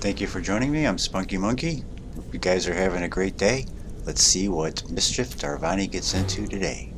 Thank you for joining me. I'm SpunkieMunkie. Hope you guys are having a great day. Let's see what mischief Dar'vani gets into today.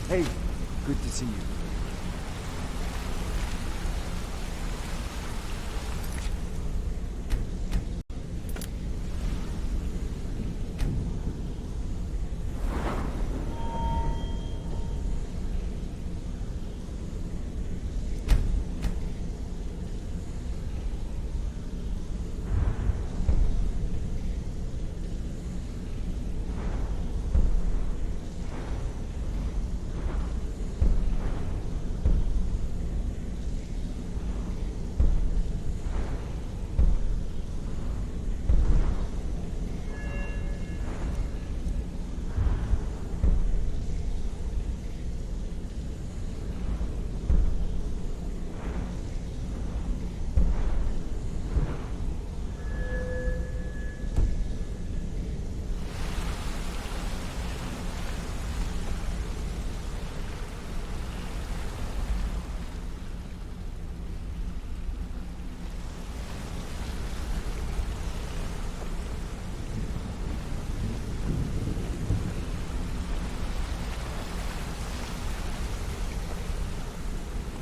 Hey, good to see you.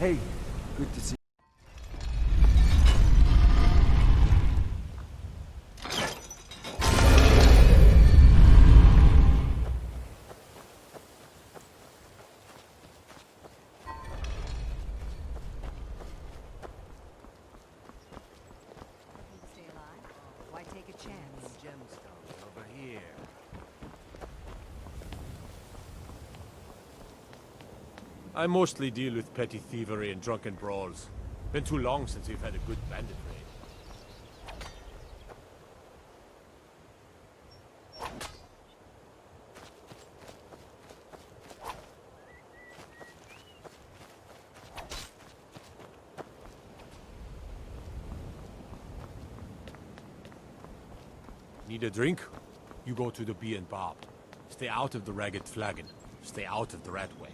Hey, good to see Stay alive? Why take a chance? gemstones over here. I mostly deal with petty thievery and drunken brawls. Been too long since we've had a good bandit raid. Need a drink? You go to the Bee and Bob. Stay out of the Ragged Flagon. Stay out of the Ratway.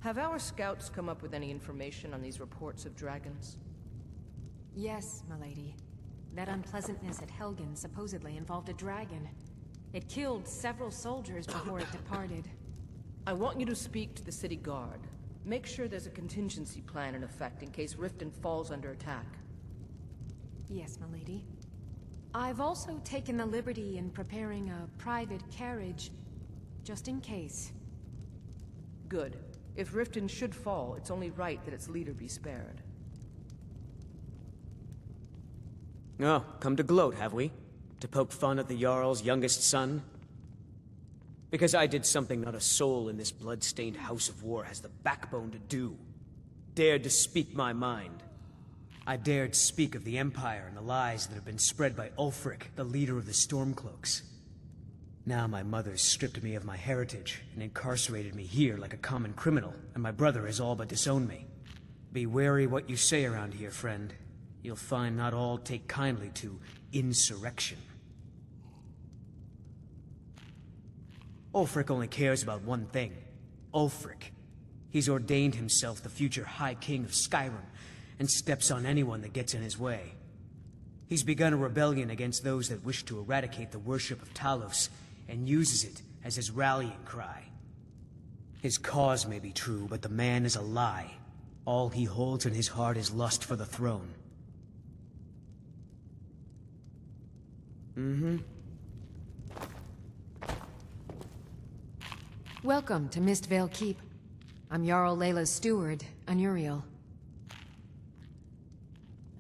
Have our scouts come up with any information on these reports of dragons? Yes, milady. That unpleasantness at Helgen supposedly involved a dragon. It killed several soldiers before it departed. I want you to speak to the city guard. Make sure there's a contingency plan in effect in case Riften falls under attack. Yes, milady. I've also taken the liberty in preparing a private carriage, just in case. Good. If Riften should fall, it's only right that its leader be spared. Oh, come to gloat, have we? To poke fun at the Jarl's youngest son? Because I did something not a soul in this blood-stained house of war has the backbone to do. Dared to speak my mind. I dared speak of the Empire and the lies that have been spread by Ulfric, the leader of the Stormcloaks. Now my mother's stripped me of my heritage and incarcerated me here like a common criminal, and my brother has all but disowned me. Be wary what you say around here, friend. You'll find not all take kindly to insurrection. Ulfric only cares about one thing. Ulfric. He's ordained himself the future High King of Skyrim, and steps on anyone that gets in his way. He's begun a rebellion against those that wish to eradicate the worship of Talos, and uses it as his rallying cry. His cause may be true, but the man is a lie. All he holds in his heart is lust for the throne. Welcome to Mistvale Keep. I'm Jarl Layla's steward, Anuriel.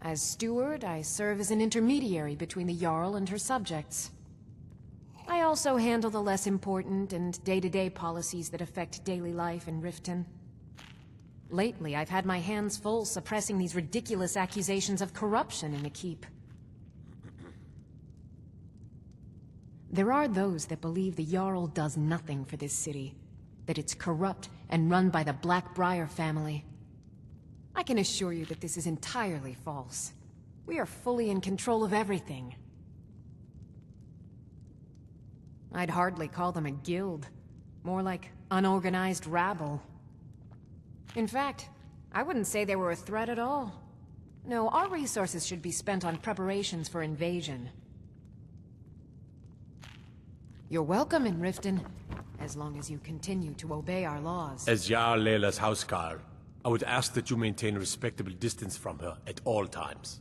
As steward, I serve as an intermediary between the Jarl and her subjects. I also handle the less important and day-to-day policies that affect daily life in Riften. Lately, I've had my hands full suppressing these ridiculous accusations of corruption in the Keep. There are those that believe the Jarl does nothing for this city, that it's corrupt and run by the Blackbriar family. I can assure you that this is entirely false. We are fully in control of everything. I'd hardly call them a guild. More like unorganized rabble. In fact, I wouldn't say they were a threat at all. No, our resources should be spent on preparations for invasion. You're welcome in Riften, as long as you continue to obey our laws. As Jarl Layla's housecarl, I would ask that you maintain a respectable distance from her at all times.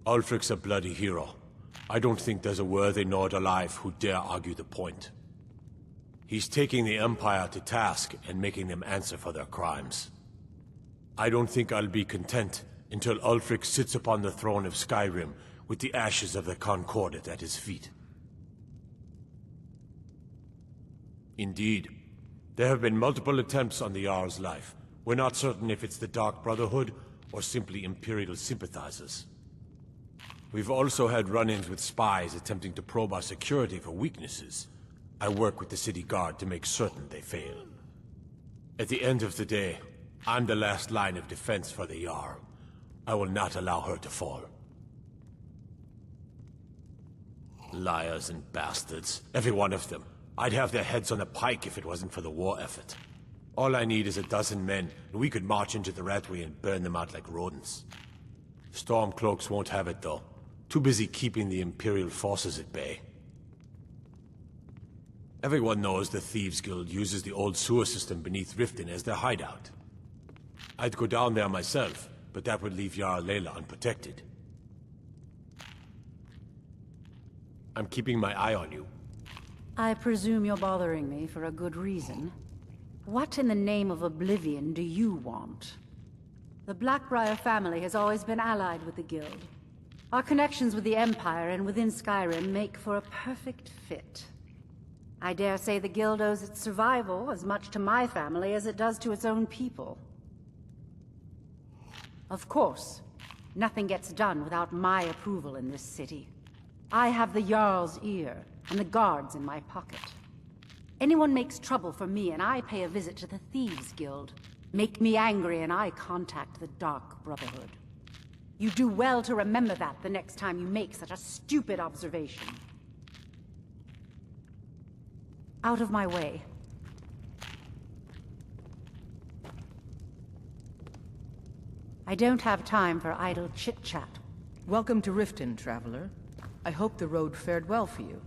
Ulfric's a bloody hero. I don't think there's a worthy Nord alive who dare argue the point. He's taking the Empire to task and making them answer for their crimes. I don't think I'll be content until Ulfric sits upon the throne of Skyrim with the ashes of the Concordat at his feet. Indeed, there have been multiple attempts on the Jarl's life. We're not certain if it's the Dark Brotherhood or simply Imperial sympathizers. We've also had run-ins with spies attempting to probe our security for weaknesses. I work with the city guard to make certain they fail. At the end of the day, I'm the last line of defense for the Jarl. I will not allow her to fall. Liars and bastards, every one of them. I'd have their heads on a pike if it wasn't for the war effort. All I need is a dozen men, and we could march into the Ratway and burn them out like rodents. Stormcloaks won't have it, though. Too busy keeping the Imperial forces at bay. Everyone knows the Thieves Guild uses the old sewer system beneath Riften as their hideout. I'd go down there myself, but that would leave Jarl Layla unprotected. I'm keeping my eye on you. I presume you're bothering me for a good reason. What in the name of oblivion do you want? The Blackbriar family has always been allied with the Guild. Our connections with the Empire and within Skyrim make for a perfect fit. I dare say the Guild owes its survival as much to my family as it does to its own people. Of course, nothing gets done without my approval in this city. I have the Jarl's ear, and the guards in my pocket. Anyone makes trouble for me, and I pay a visit to the Thieves Guild. Make me angry, and I contact the Dark Brotherhood. You do well to remember that the next time you make such a stupid observation. Out of my way. I don't have time for idle chit-chat. Welcome to Riften, traveler. I hope the road fared well for you.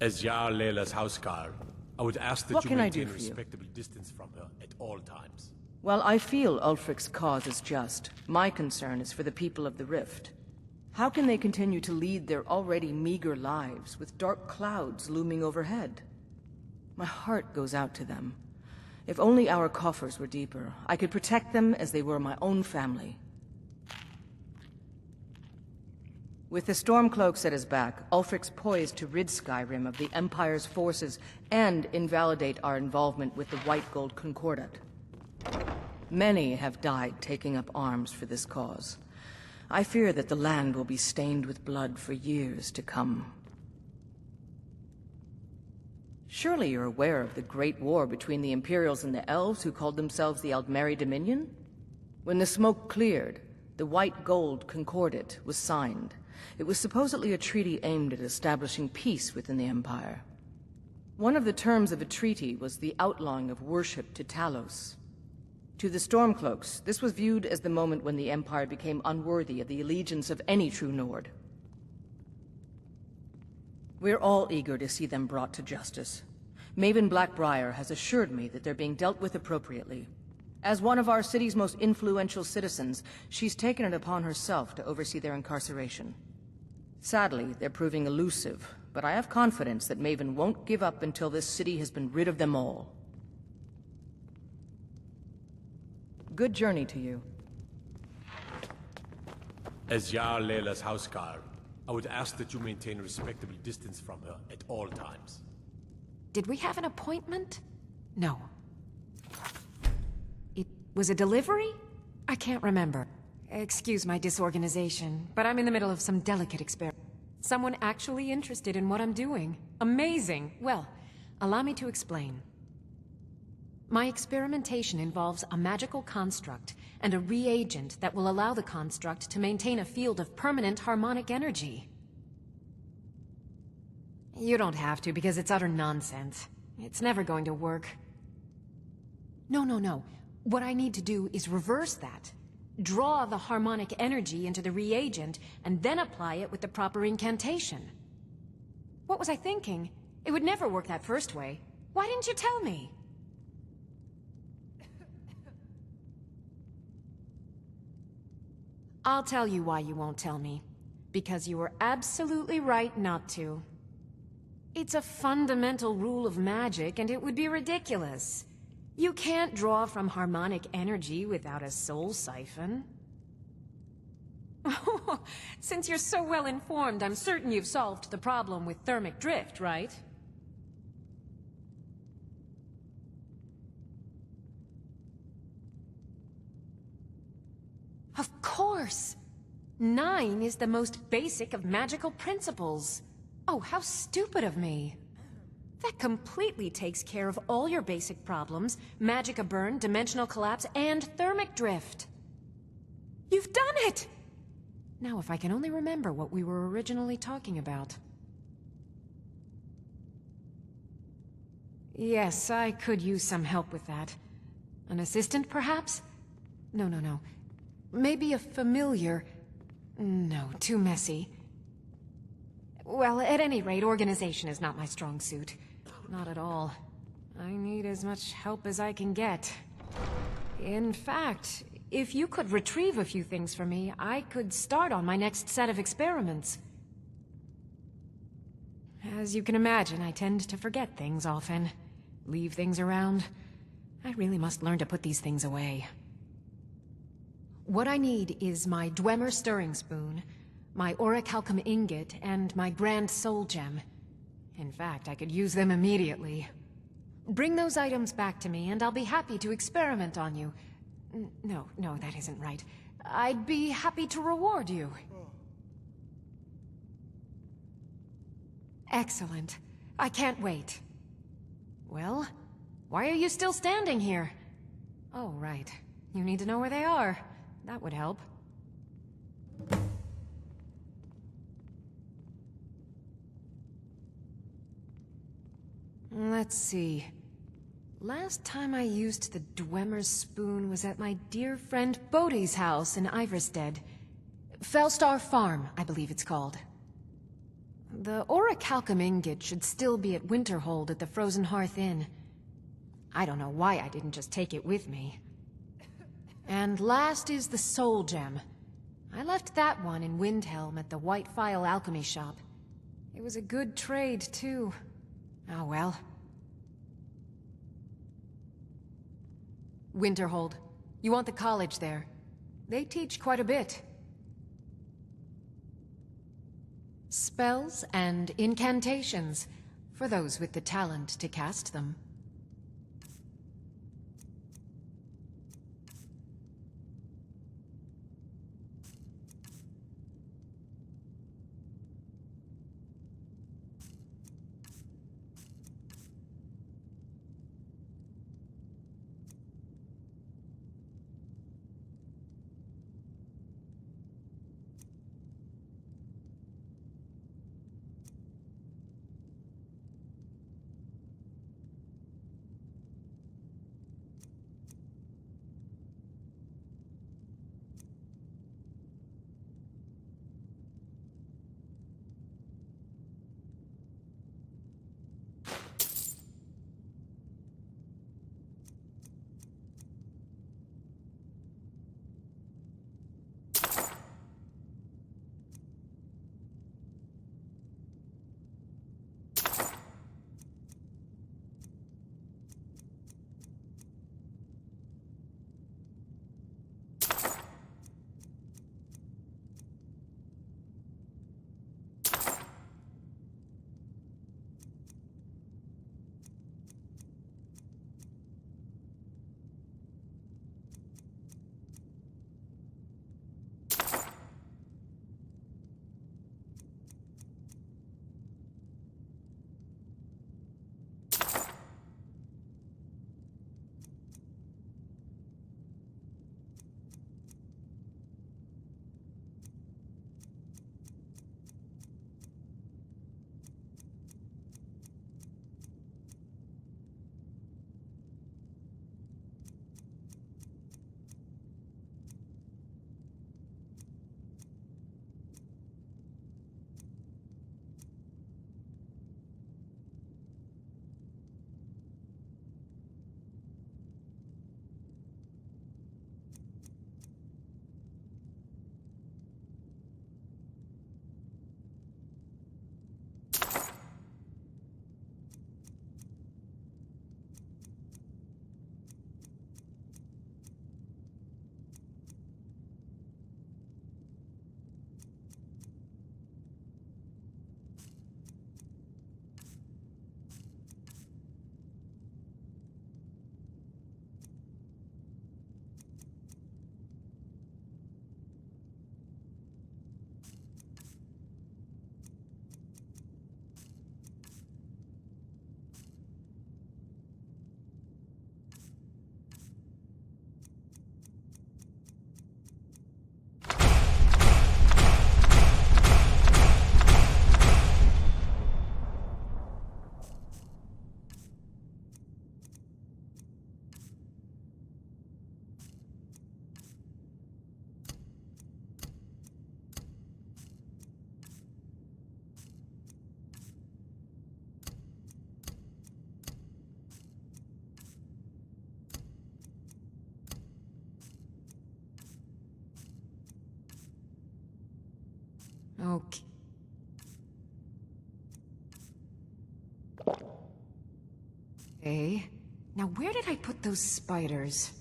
As Jarl Layla's housecarl, I would ask that What you can I do maintain a for you? respectable distance from her at all times. While I feel Ulfric's cause is just, my concern is for the people of the Rift. How can they continue to lead their already meager lives with dark clouds looming overhead? My heart goes out to them. If only our coffers were deeper, I could protect them as they were my own family. With the Stormcloaks at his back, Ulfric's poised to rid Skyrim of the Empire's forces and invalidate our involvement with the White Gold Concordat. Many have died taking up arms for this cause. I fear that the land will be stained with blood for years to come. Surely you're aware of the Great War between the Imperials and the Elves who called themselves the Aldmeri Dominion? When the smoke cleared, the White Gold Concordat was signed. It was supposedly a treaty aimed at establishing peace within the Empire. One of the terms of the treaty was the outlawing of worship to Talos. To the Stormcloaks, this was viewed as the moment when the Empire became unworthy of the allegiance of any true Nord. We're all eager to see them brought to justice. Mavin Blackbriar has assured me that they're being dealt with appropriately. As one of our city's most influential citizens, she's taken it upon herself to oversee their incarceration. Sadly, they're proving elusive, but I have confidence that Mavin won't give up until this city has been rid of them all. Good journey to you. As Jarl Layla's housecarl, I would ask that you maintain a respectable distance from her at all times. Did we have an appointment? No. It was a delivery? I can't remember. Excuse my disorganization, but I'm in the middle of some delicate experiment. Someone actually interested in what I'm doing. Amazing! Well, allow me to explain. My experimentation involves a magical construct and a reagent that will allow the construct to maintain a field of permanent harmonic energy. You don't have to, because it's utter nonsense. It's never going to work. No. What I need to do is reverse that. Draw the harmonic energy into the reagent, and then apply it with the proper incantation. What was I thinking? It would never work that first way. Why didn't you tell me? I'll tell you why you won't tell me. Because you were absolutely right not to. It's a fundamental rule of magic, and it would be ridiculous. You can't draw from harmonic energy without a soul siphon. Since you're so well informed, I'm certain you've solved the problem with thermic drift, right? Of course! 9 is the most basic of magical principles. Oh, how stupid of me. That completely takes care of all your basic problems: magicka burn, dimensional collapse, and thermic drift. You've done it! Now if I can only remember what we were originally talking about. Yes, I could use some help with that. An assistant, perhaps? No. Maybe a familiar. No, too messy. Well, at any rate, organization is not my strong suit. Not at all. I need as much help as I can get. In fact, if you could retrieve a few things for me, I could start on my next set of experiments. As you can imagine, I tend to forget things often. Leave things around. I really must learn to put these things away. What I need is my Dwemer stirring spoon, my orichalcum ingot, and my grand soul gem. In fact, I could use them immediately. Bring those items back to me, and I'll be happy to experiment on you. No, that isn't right. I'd be happy to reward you. Excellent. I can't wait. Well, why are you still standing here? Oh, right. You need to know where they are. That would help. Let's see. Last time I used the Dwemer's spoon was at my dear friend Bodhi's house in Iverstead. Fellstar Farm, I believe it's called. The orichalcum ingot should still be at Winterhold at the Frozen Hearth Inn. I don't know why I didn't just take it with me. And last is the soul gem. I left that one in Windhelm at the White Phial Alchemy Shop. It was a good trade, too. Oh well. Winterhold. You want the college there. They teach quite a bit. Spells and incantations, for those with the talent to cast them. Okay. Okay. Now where did I put those spiders?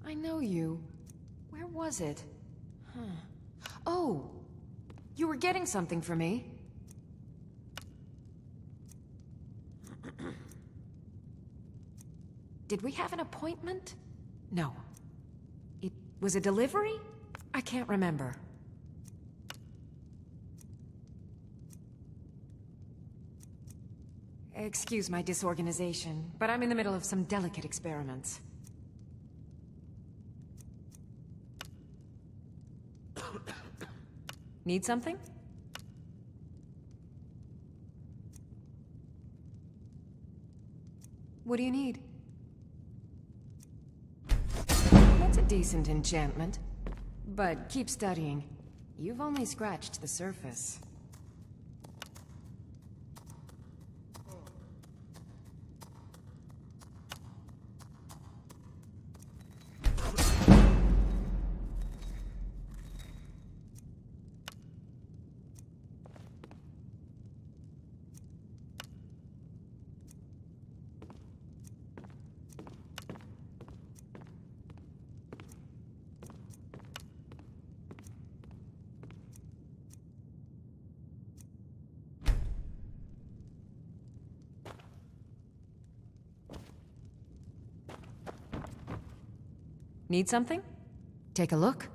I know you. Where was it? Huh. Oh! You were getting something for me. Did we have an appointment? No. It was a delivery? I can't remember. Excuse my disorganization, but I'm in the middle of some delicate experiments. Need something? What do you need? That's a decent enchantment. But keep studying. You've only scratched the surface. Need something? Take a look.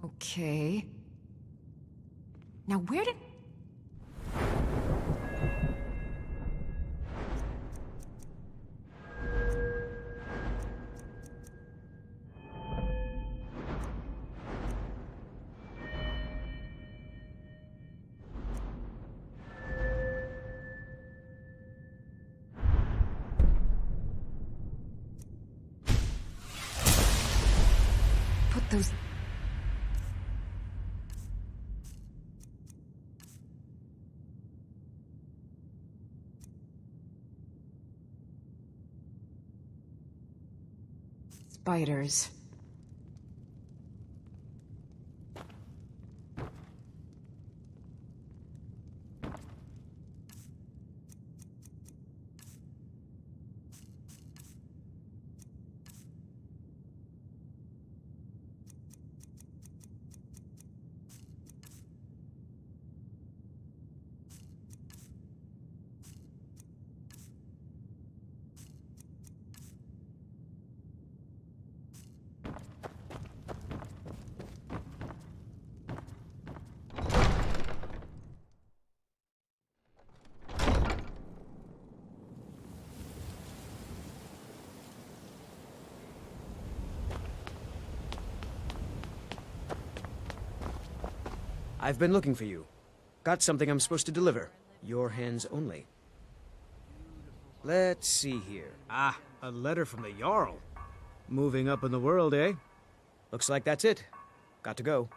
Okay. Now where did... Those... spiders. I've been looking for you. Got something I'm supposed to deliver. Your hands only. Let's see here. Ah, a letter from the Jarl. Moving up in the world, eh? Looks like that's it. Got to go.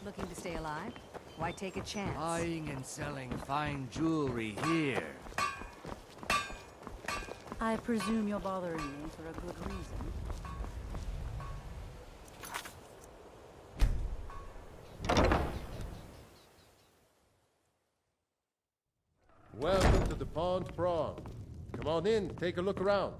Looking to stay alive? Why take a chance? Buying and selling fine jewelry here. I presume you're bothering me for a good reason. Welcome to the Pond Prawn. Come on in, take a look around.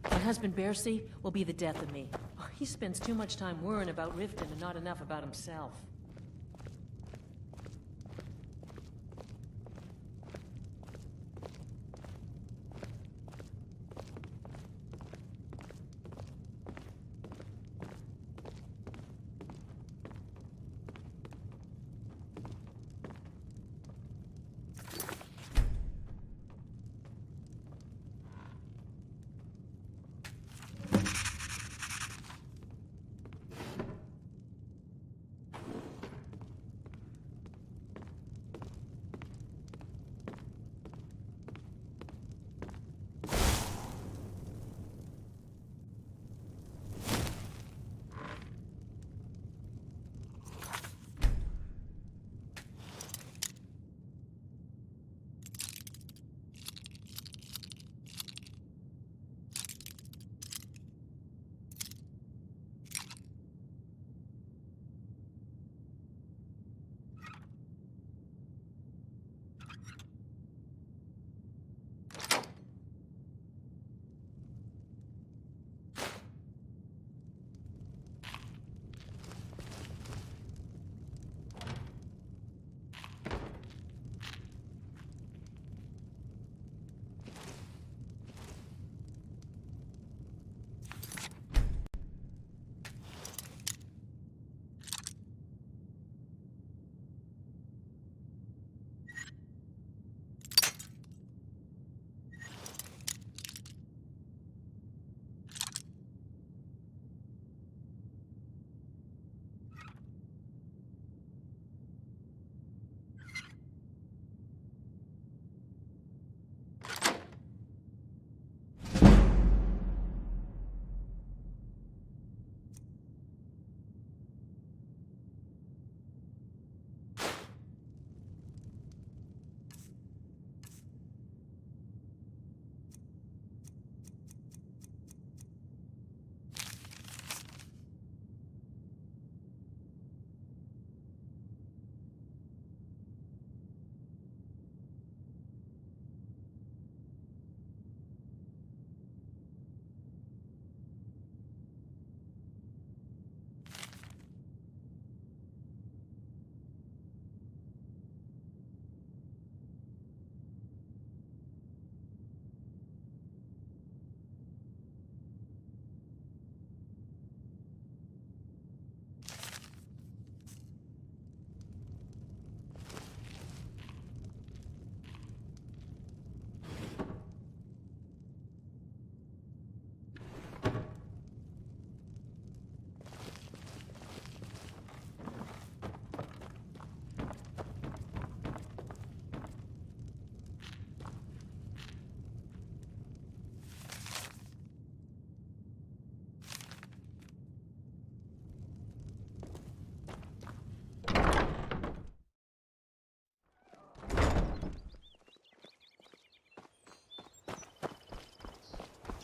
My husband Bercy will be the death of me. He spends too much time worrying about Riften and not enough about himself.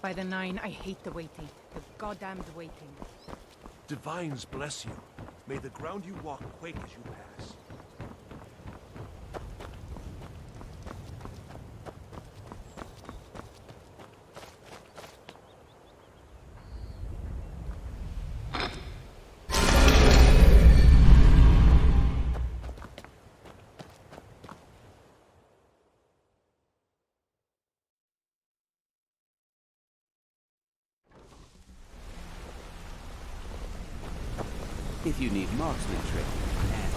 By the nine, I hate the waiting. The goddamned waiting. Divines bless you. May the ground you walk quake as you pass. If you need marksmanship, and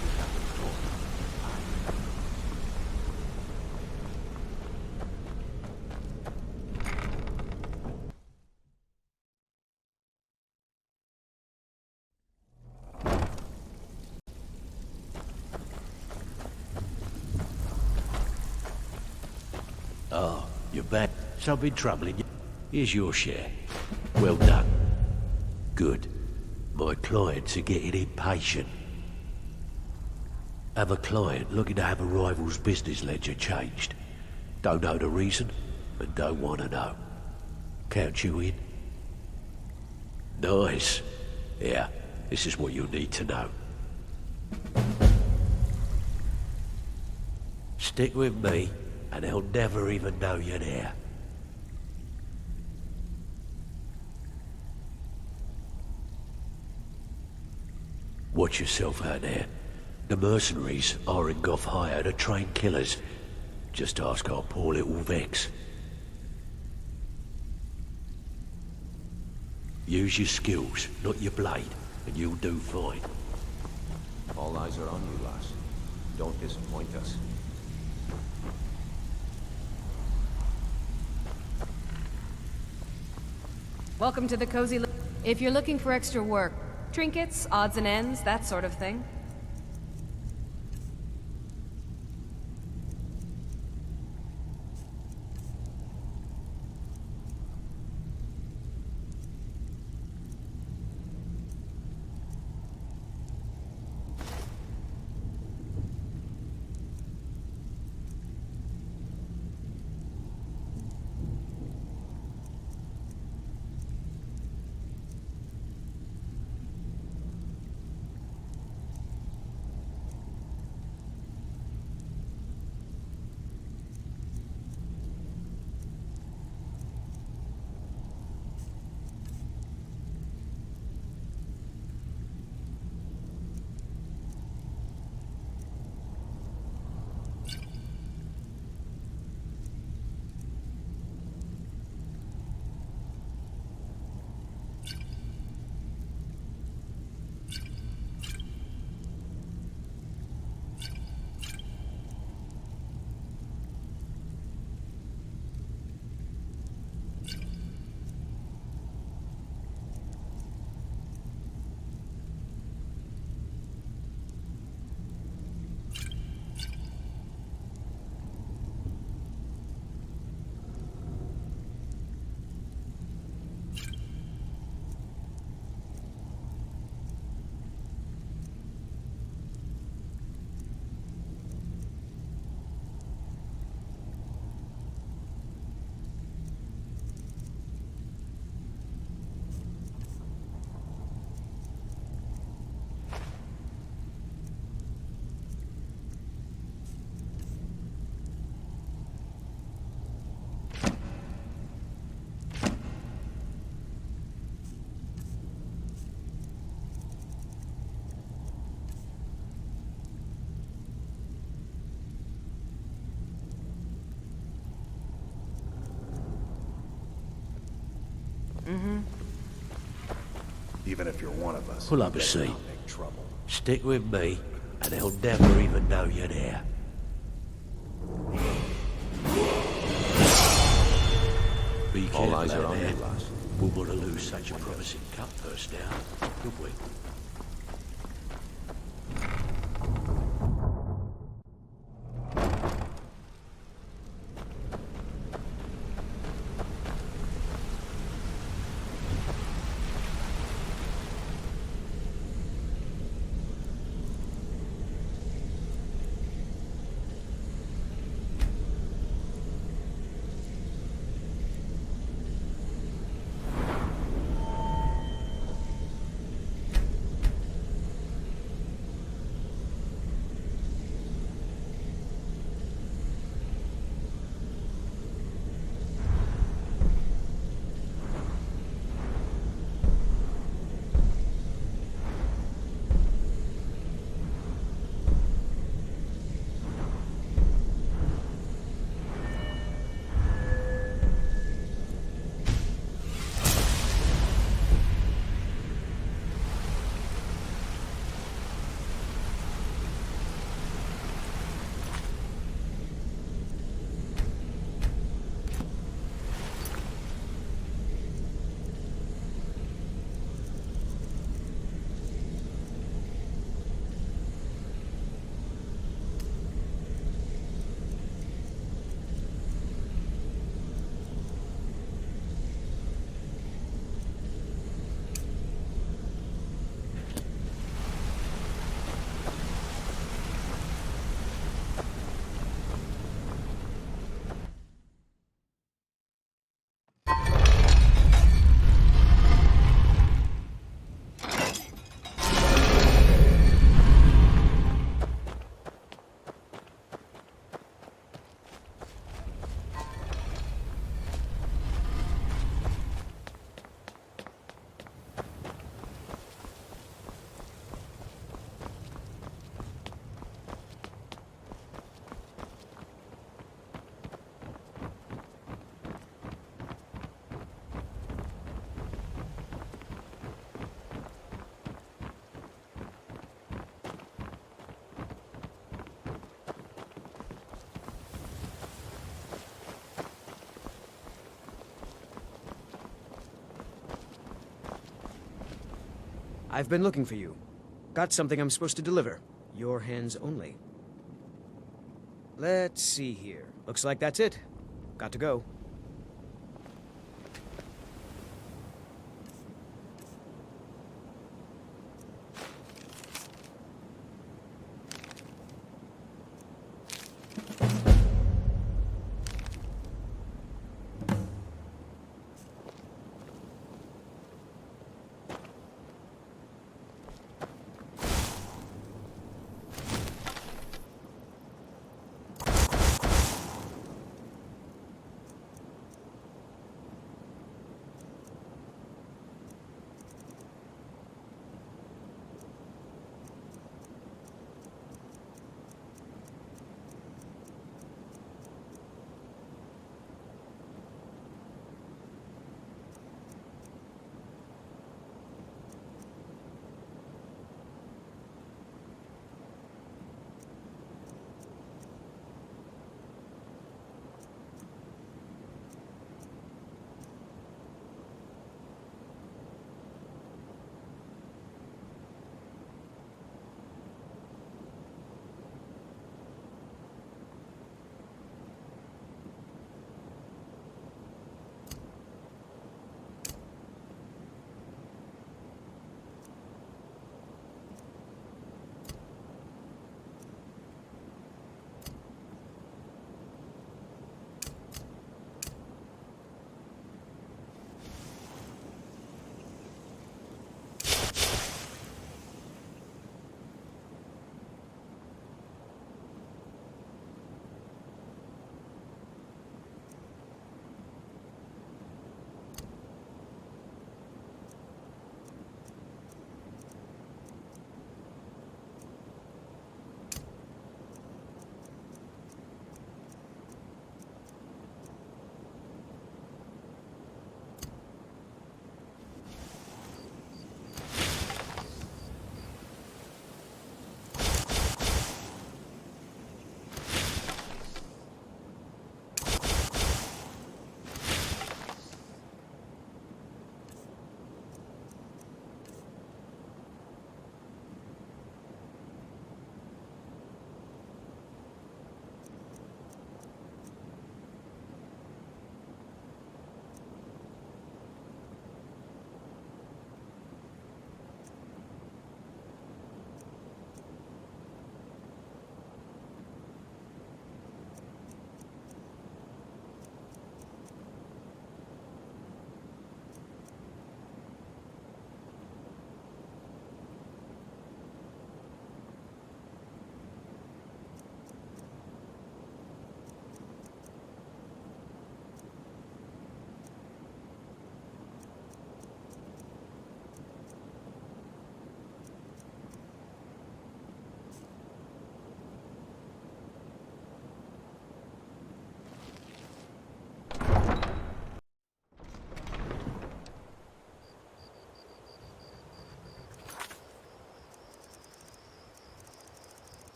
Oh, you're back. Something troubling you. Here's your share. Well done. Good. My clients are getting impatient. Have a client looking to have a rival's business ledger changed. Don't know the reason, and don't want to know. Count you in? Nice. Yeah, this is what you'll need to know. Stick with me, and they'll never even know you're there. Watch yourself out there. The mercenaries are in Goth hire to train killers. Just ask our poor little Vex. Use your skills, not your blade, and you'll do fine. all eyes are on you, lass. Don't disappoint us. Welcome to the cozy. If you're looking for extra work, trinkets, odds and ends, that sort of thing. Even if you're one of us, Pull up a seat. make trouble. Stick with me, and they'll never even know you're there. Be careful All eyes are out on there. you, lass. Wouldn't want to lose such a promising cut first now, would we? I've been looking for you. Got something I'm supposed to deliver. Your hands only. Let's see here. Looks like that's it. Got to go.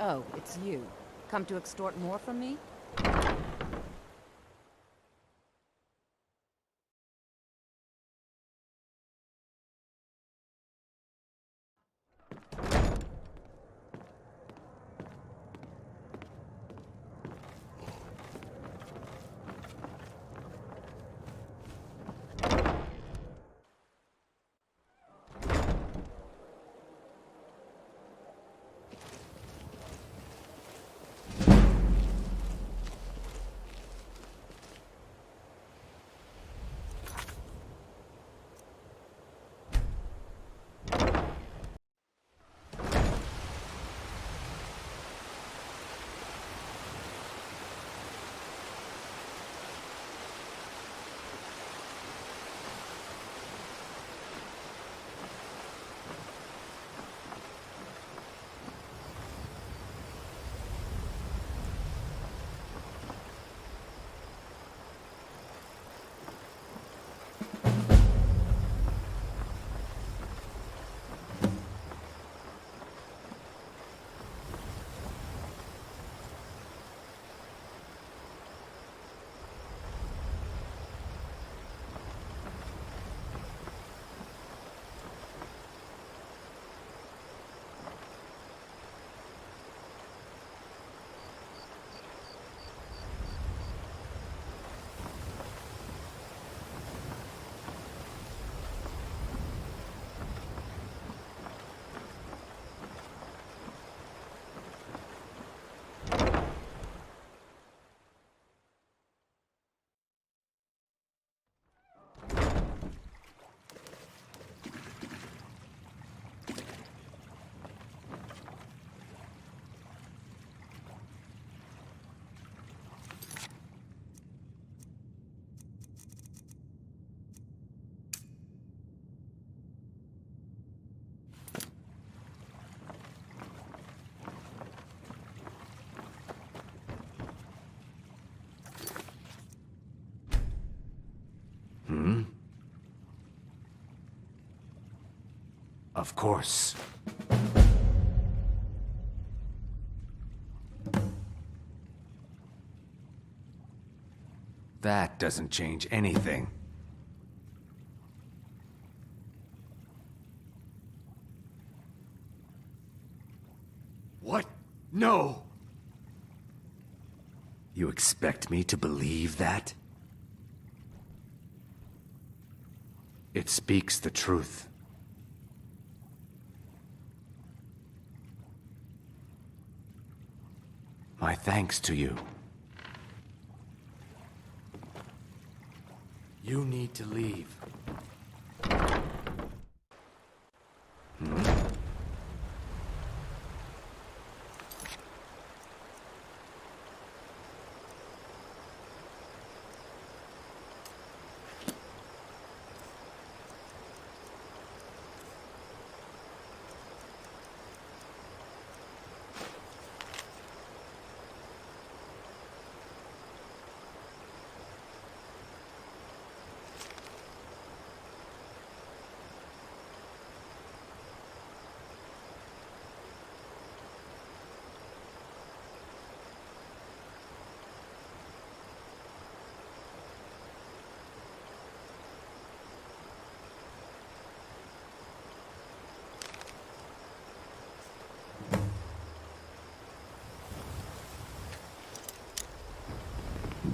Oh, it's you. Come to extort more from me? Of course. That doesn't change anything. What? No! You expect me to believe that? It speaks the truth. My thanks to you. You need to leave.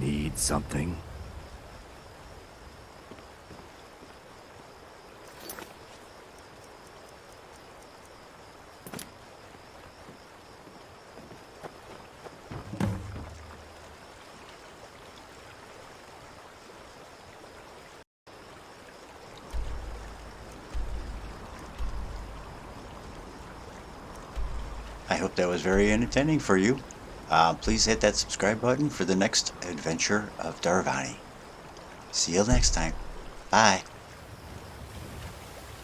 Need something? I hope that was very entertaining for you. Please hit that subscribe button for the next adventure of Dar'vani. See you next time. Bye.